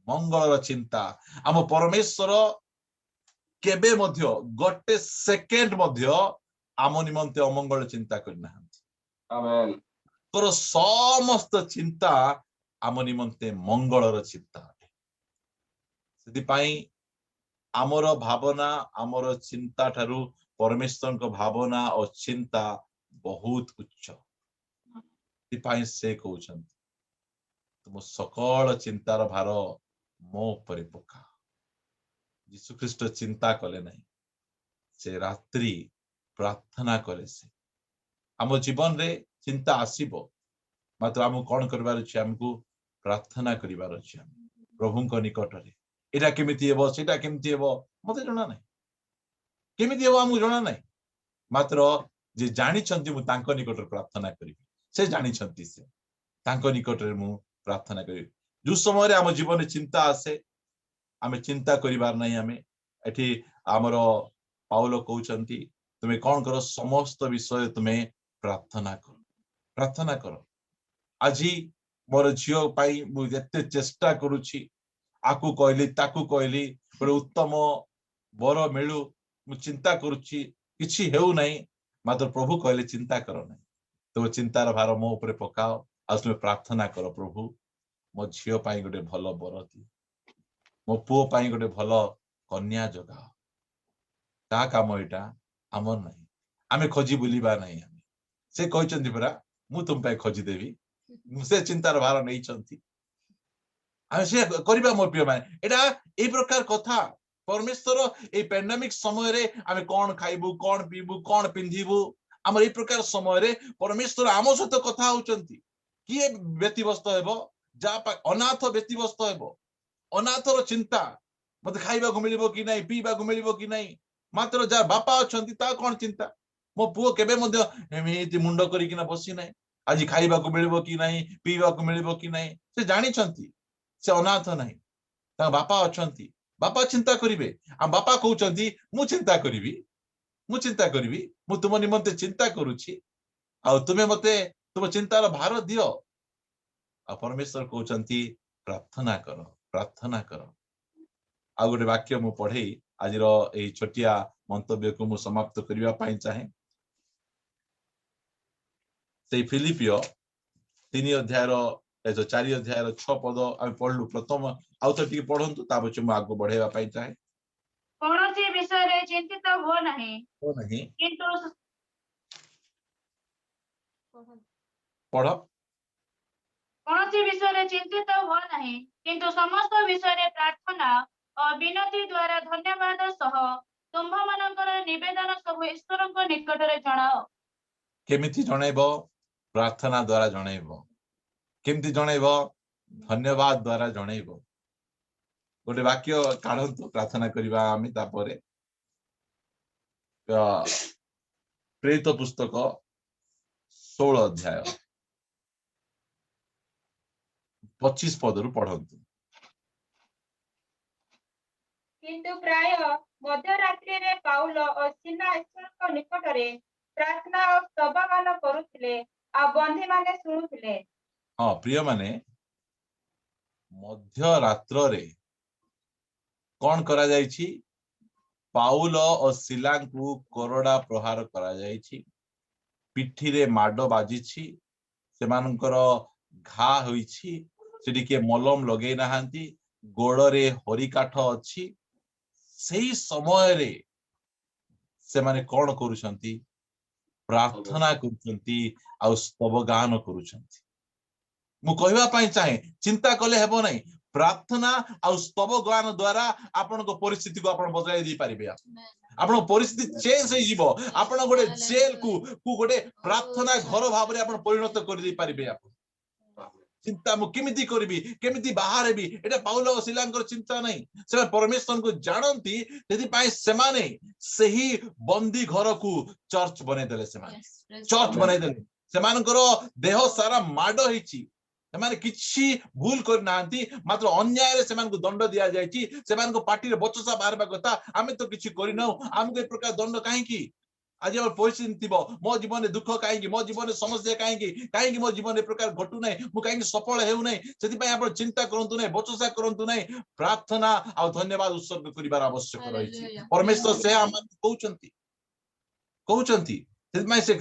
मंगल चिंता आम परमेश्वर केबे मध्य गोटे सेकेंड मध्य आम निमंते अमंगल चिंता करना आमेन तोर समस्त चिंता आम निमंते मंगलर चिंता सेति पाई आमर भावना आमर चिंता ठारू परमेश्वर को भावना और चिंता बहुत उच्च पाई से कहउछन तुम सकल चिंतार भार मो ऊपर पका यीशु ख्रीष्ट चिंता कले नहीं से रात्रि प्रार्थना कले से आम जीवन रे चिंता आसीबो मात्र आम कोन करबार अछि हमकु प्रार्थना करिवार अछि प्रभु को निकट रे एटा केमिति हेबो सेटा केमिति हेबो मते जणा नै केमिति हेबो हमकु जणा नै मात्र जे जानि छंती मु तांको निकट प्रार्थना करिबी से जानि छंती से तांको निकट रे मु प्रार्थना करिबी जो समय रे हम जीवन चिंता आसे आमे चिंता करिवार नै आमे एठी हमरो पाउलो कहउछंती तुमे कोन करो समस्त विषय तुमे प्रार्थना करो आजी मोर झियो पाई मु जत्ते चेष्टा करूची आकु कहली ताकु कहली बड़े उत्तम बर मिलू मु चिंता करूची किछि हेउ नै मात्र प्रभु कहले चिंता करो नै तो चिंतार भार मो ऊपर पकाओ आ तुमे प्रार्थना करो प्रभु मो झियो पाई गोटे भलो बर दी मो पुओ पाई गोटे भलो कन्या जगाओ ता काम एटा हमर नै आमे खोजी बुलिबा नै आमे से कहचंती परा मु तुम पाई खोजी देबी से चिंतार भार नै छंती ଆମେ ସେ କରିବା ମୋ ପ୍ରିୟ ମାନେ ଏଟା ଏଇ ପ୍ରକାର କଥା परमेश्वर ए पैंडेमिक समय रे आमे कौन खाइबू कौन पीबू कौन पिंधिबू आमर ए प्रकार समय रे परमेश्वर आम सहित कथा होचंती किए व्यतिव्यस्त हेबो जा अनाथ व्यतिव्यस्त हेबो अनाथर चिंता मते खाइबा को मिलिबो कि नहीं पीबा को मिलिबो कि नहीं मात्र जा बापा अछंती ता कौन चिंता मो पुओ केबे मध्य एमिति मुंड करी किना बसी नहीं आज खाइबा को मिलिबो कि नहीं पीबा को मिलिबो कि नहीं से जानि छंती से अनाथ नहीं ता बापा अछंती बापा चिंता करिवे हम बापा कहउचंती मु चिंता करिवी मु तुम निमंते चिंता करूची आ तुमे मते तुम चिंतार भार दियो आ परमेश्वर कहउचंती प्रार्थना करो आ गोटे वाक्य मु पढ़े आज रो ए छोटिया मंतव्य को मु समाप्त करिवा पाई चाहे से फिलिपियो 3 अध्याय रो ए जो 4 अध्याय रो 6 पद हम पढ़लु प्रथम आउ तो टिके पढ़ंतु ता पछे मु आगो बढ़ेवा पाई चाहे कौनसी विषय रे चिंतित हो नहीं किंतु पढ़ कौनसी विषय रे चिंतित हो नहीं किंतु समस्त विषय रे प्रार्थना और विनती द्वारा धन्यवाद सह तुम्भ मानकर निवेदन सब ईश्वर को निकट रे जणाओ केमिति जणैबो प्रार्थना द्वारा जणैबो केमिति जणैबो धन्यवाद द्वारा जणैबो गोटे वाक्य काढंतु प्रार्थना करिवा आमी तापरे प्रेरित पुस्तक 16 अध्याय 25 पद रु पढंतु किंतु प्राय मध्यरात्रि रे पाउल और सिला ईश्वर को निकट रे प्रार्थना और स्तवगान करुथिले आ बंदी माने सुनुथिले हां प्रिय माने मध्य रात्र रे कौन करा जायछि पाउल और सिला को कोरडा प्रहार करा जायछि पिठी रे माडो बाजिछि सेमानकर घा होईछि सेठी के मलम लगेई नाहांती गोड़ रे हरी काठ अछि सेही समय रे से माने कौन करूछंती प्रार्थना करूछंती आ स्तव गान करूछंती मु कहवा पाई चाहे चिंता कले हेबो नहीं प्रार्थना आ स्तव गान द्वारा आपन को परिस्थिति को आपन बदलाई दी पारिबे आपन परिस्थिति चेंज होई जीवो आपन गोटे जेल को गोटे प्रार्थना घर भाव रे आपन परिणत कर दी पारिबे आपन चिंता मु केमिति करबी केमिति बाहर भी एटा पाउल और सिलांकर चिंता नहीं से परमेश्वर को जानती यदि पाए सेमाने सही बंदी घर को चर्च बने देले सेमाने चर्च बने देले सेमानकर देह सारा माड होईची सेमाने किछि भूल कर नांती मात्र अन्याय रे सेमान को दंड दिया जायची सेमान को पार्टी रे बचसा बाहरबा कथा आमे तो किछि करि न हमके प्रकार दंड काहे की आज हम परिस्थिति थिबो मो जीवन में दुख काहे की मो जीवन में समस्या काहे की मो जीवन में प्रकार घटू नै मु काहे सफल हेउ नै सेति पय आपण चिंता करंतु नै बचसा करंतु नै प्रार्थना आ धन्यवाद उत्सर्ग करिवार आवश्यक रहिछि परमेश्वर से हम कहउचंती सेति पय से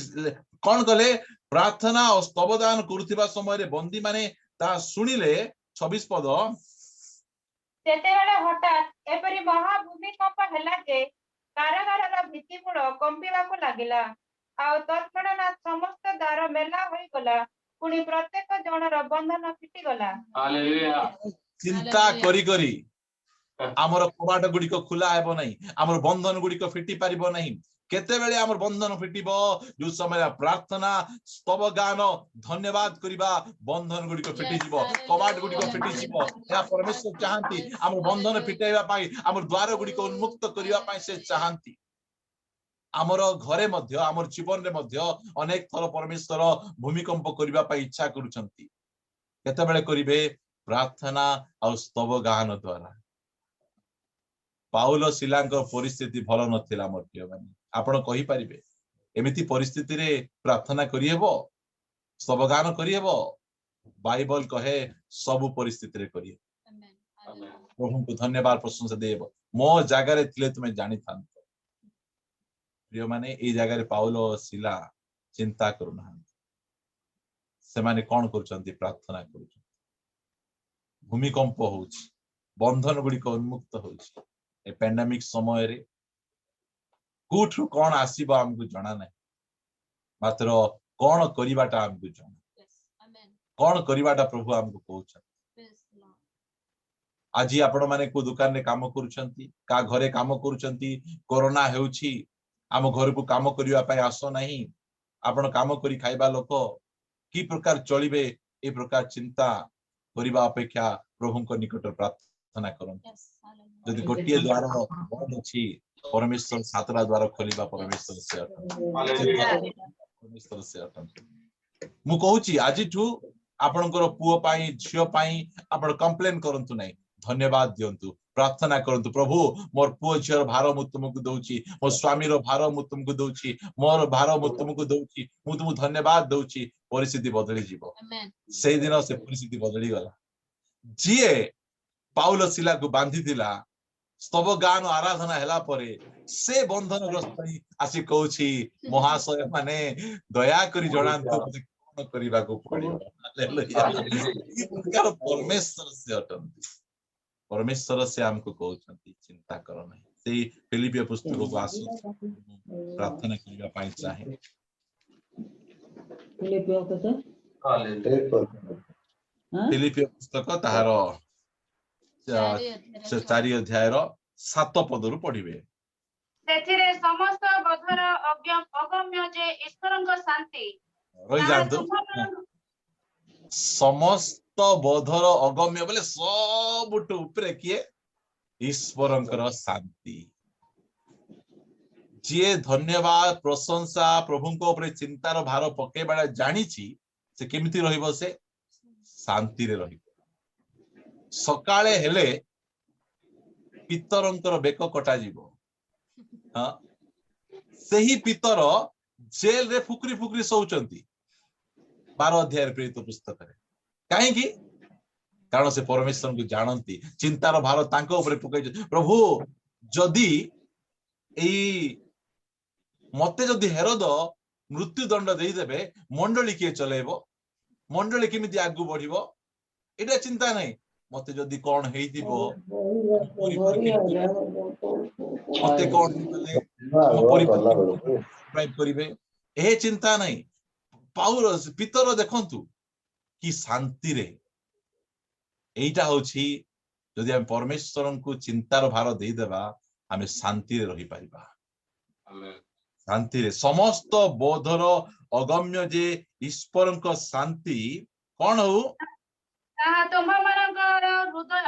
कोन कले प्रार्थना और स्तवदान करुथिबा समय रे बंदी माने ता सुनिले 26 पद सेतेबेले हठात एपरि महाभूमिकंप हैला जे कारागारर भित्तिमूल कंपिबाकू लागिला आ तत्क्षणात समस्त द्वार मेला होई गला पुनी प्रत्येक जनर बंधन फिटी गला हालेलुया चिंता करी करी हमर कबाट गुडी को खुला हेबो नहीं हमर बंधन गुडी को फिटी पारिबो नहीं केते बेले हमर बंधन फिटिबो जो समय प्रार्थना स्तव गान धन्यवाद करिबा बंधन गुडी को फिटी जीवो कबाट गुडी को फिटी जीवो या परमेश्वर चाहंती हमर बंधन फिटाइबा पाई हमर द्वार गुडी को उन्मुक्त करिबा पाई से चाहंती हमर घरे मध्य हमर जीवन रे मध्य अनेक थर परमेश्वर भूमिकंप करिबा पाई इच्छा करूछंती केते बेले करिवे प्रार्थना और स्तव गान द्वारा पाउल सिलांकर परिस्थिति भल नथिला मोर प्रिय माने आपण कहि परिबे एमिति परिस्थिति रे प्रार्थना करि हेबो स्तवगान करि हेबो बाइबल कहे सब परिस्थिति रे करि प्रभु को धन्यवाद प्रशंसा देबो मो जागा रे थिले तुमे जानि थांत प्रिय माने ए जागा रे पाउल और सिला चिंता करू ना से माने कोन करचंती प्रार्थना करचंती भूमिकंप होउची बंधन गुडी को उन्मुक्त होउची ए पैंडेमिक समय रे कुठु कौन आसीबो हमकु जणा नै मात्र कौन करिवाटा हमकु जणा कौन करिवाटा प्रभु हमकु कहउछन आज आपण माने को दुकान रे काम करूछंती का घरे काम करूछंती कोरोना हेउछि आम घर को काम करिया पाई आसो नहीं आपण काम करी खाइबा लोक की प्रकार चलिबे ए प्रकार चिंता करिबा अपेक्षा प्रभुଙ୍କ निकट प्रार्थना करंतु जदि गोटिए द्वार बंद अछि परमेश्वर सातरा द्वार खोलिबा परमेश्वर से परमेश्वर से मु कहूची आज आपणकर पुओ पाई झियो पाई आपण कंप्लेन करंतु नहीं धन्यवाद दियंतु प्रार्थना करंतु प्रभु मोर पुओ झियर भार मु तुमको दउची मोर स्वामी रो भार मु तुमको दउची मोर भार मु तुमको दउची मु तुमको धन्यवाद दउची परिस्थिति बदली जीवो से दिन से परिस्थिति बदली गला जिए पाउल सिला को बांधी दिला स्तव गान आराधना हैला परे से बंधन ग्रस्त आसी कहूची महाशय माने दया करी जणांतु कोन करिबा को पड़िबो हालेलुया परमेश्वर से अटंती परमेश्वर से हमको कहउछंती चिंता करो नहीं से फिलिपियो पुस्तक को आसु प्रार्थना करिबा पाई चाहे फिलिपियो को तो फिलिपियो पुस्तक ताहार 4 अध्याय 7 पद रु पढ़िबे ସେଥିରେ ସମସ୍ତ ବୋଧର ଅଗମ୍ୟ ଯେ ଈଶ୍ୱରଙ୍କ ଶାନ୍ତି रही ତାହା जानतु ତୁମମାନଙ୍କୁ समस्त बोधर अगम्य बोले सबुठ उपरे किए ईश्वरंकर शांति जे धन्यवाद प्रशंसा प्रभुଙ୍କ उपरे चिंतार भार पकेबा जानिछि से केमिति रहिबो से शांति रे रहिबो सकाळे हेले पितरंकर बेक कटा जीवो हां सही पितर जेल रे फुकरी फुकरी सोचंती 12 अध्याय प्रेरित पुस्तक रे काहे की कारण से परमेश्वर को जानती चिंतार भार तांको ऊपर पकई प्रभु जदि एई मते जदि हेरोद मृत्यु दंड देई देबे मंडली के चलेबो मंडली केमिति आगु बढ़िबो एटा चिंता नहीं मते जदि कोन हेइदिबो मते कोन हेले प्राइप करिवे ए चिंता नहीं पाउल पितर देखंतु कि शांति रे एटा होछि जदि हम परमेश्वर को चिंतार भार देई देबा हमें शांति रे रही परिबा शांति रे समस्त बोधर अगम्य जे ईश्वरଙ୍କ शांति कोन हो ତାହା ତୁମମାନଙ୍କର ହୃଦୟ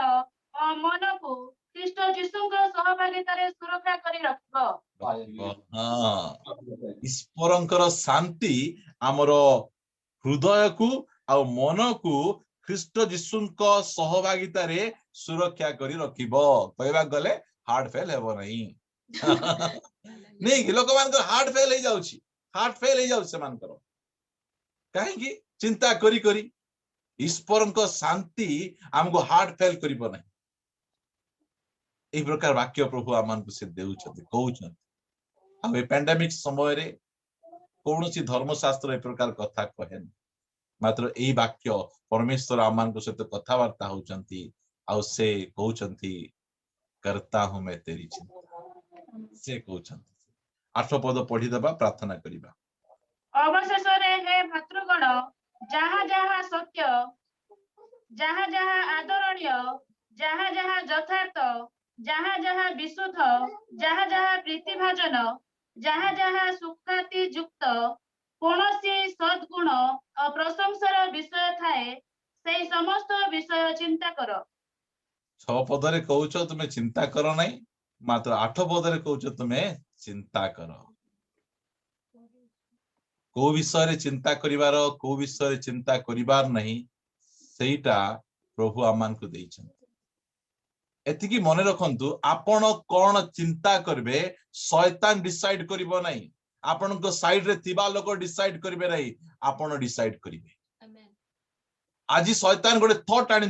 ଓ ମନକୁ ଖ୍ରୀଷ୍ଟ ଯୀଶୁଙ୍କ ସହଭାଗିତାରେ ସୁରକ୍ଷା କରି ରଖିବ ईश्वरଙ୍କର शांति हमर हृदय को आ मन को ख्रीष्ट जीशुଙ୍କ सहभागिता रे सुरक्षा करी रखिबो कहबा गले हार्ट फेल हेबो नहीं नहीं कि लोक मान हार्ट फेल हे जाउछि से मानकर काहे कि चिंता करी करी ईश्वरଙ୍କ शांति हमको हार्ट फेल करिबो नहीं ए प्रकार वाक्य प्रभु आमान को से देउछथि कहउछथि आ ए पैंडेमिक समय रे कोनोसी धर्मशास्त्र ए प्रकार कथा कहेन मात्र ए वाक्य परमेश्वर आमान को सहित कथावार्ता होचंती आ से कहउछंती करता हूं मैं तेरी चिंता से कहउछंती 8 पद पढ़ी देबा प्रार्थना करिबा ଅବଶେଷରେ ହେ ଭାତୃଗଣ ଯାହା ଯାହା ସତ୍ୟ ଯାହା ଯାହା ଆଦରଣୀୟ ଯାହା ଯାହା ଯଥାର୍ଥ ଯାହା ଯାହା ବିଶୁଦ୍ଧ ଯାହା ଯାହା ପ୍ରୀତିଭାଜନ ଯାହା ଯାହା ସୁଖ୍ୟାତି ଯୁକ୍ତ କୌଣସି ସଦ୍ଗୁଣ ଓ ପ୍ରଶଂସାର ବିଷୟ ଥାଏ ସେଇ ସମସ୍ତ ବିଷୟ ଚିନ୍ତା କର 6 पदरे कहउछ तुमे चिंता करो नहीं मात्र 8 पदरे कहउछ तुमे चिंता करो को विषय रे चिंता करिवार को विषय रे चिंता करिवार नहीं सेटा प्रभु आमान को देइछन एतिकी मने रखंतु आपण कोन चिंता करबे शैतान डिसाइड करिवो नहीं आपण को साइड रे तिबा लोक डिसाइड करबे नहीं आपण डिसाइड करिवे आमेन आज शैतान गोटे थॉट आनी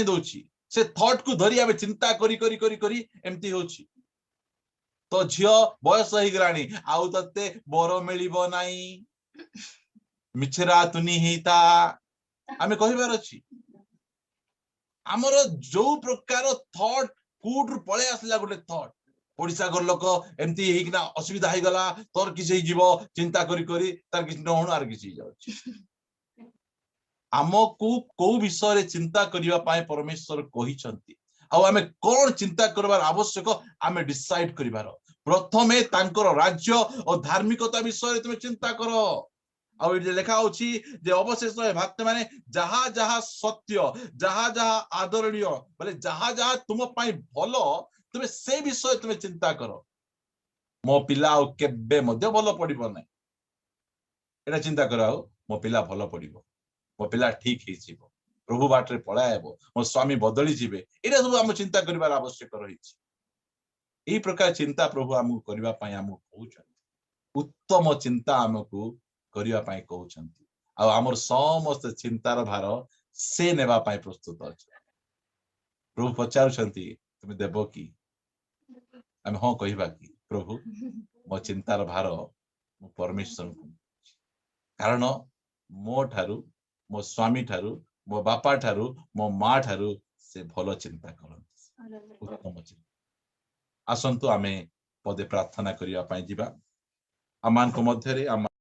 दोछि से थॉट को धरी आबे चिंता करी करी करी करी एम्ति होछि तो झियो बयस ही गलानी आउ तते बर मिलिबो नाही मिछरा तुनी हिता आमे कहिबार अछि हमर जो प्रकार थॉट कूट पळे आसला गोटे थॉट ओडिसा घर लोक एम्ति हेकिना असुविधा हे गला तोर किछ हे जीवो चिंता करी करी तार किछ न होण आर किछ हे जाउछि आमको को विषय चिंता करने परमेश्वर कहिसंती आउ आमे कोन चिंता करबार आवश्यक आमे डिसाइड करिवार प्रथमे तांकर राज्य और धार्मिकता विषय तुम चिंता करो आउ ये लिखा होची जे अवशेष भक्त माने जहा जहा सत्य जहा जहा आदरणीय बोले जहा जहा तुम पाई भलो तुम से विषय तुम चिंता करो मो पिला केबे मध्य भलो पड़िबो नै एटा चिंता करो मो पिला भलो पड़िबो मो पिला ठीक ही जीवो प्रभु बाटरे पळायबो मो स्वामी बदली जीवे एटा सब हम चिंता करिवार आवश्यक रहिछि एई प्रकार चिंता प्रभु हमकु करिवा पई हमकु कहउछन उत्तम चिंता हमकु करिवा पई कहउछन आ हमर समस्त चिंतार भार से नेबा पई प्रस्तुत अछि प्रभु पचारुछंती तुम देबो की हम हो कहिबा की प्रभु मो चिंतार भार मो परमेश्वर को कारण मो ठारू मो स्वामी ठारू मो बापा ठारू मो माँ ठारू से भलो चिंता करंती उत्तम चिंता आसंतु आमे पदे प्रार्थना करिया पई जिबा आमान को मध्य रे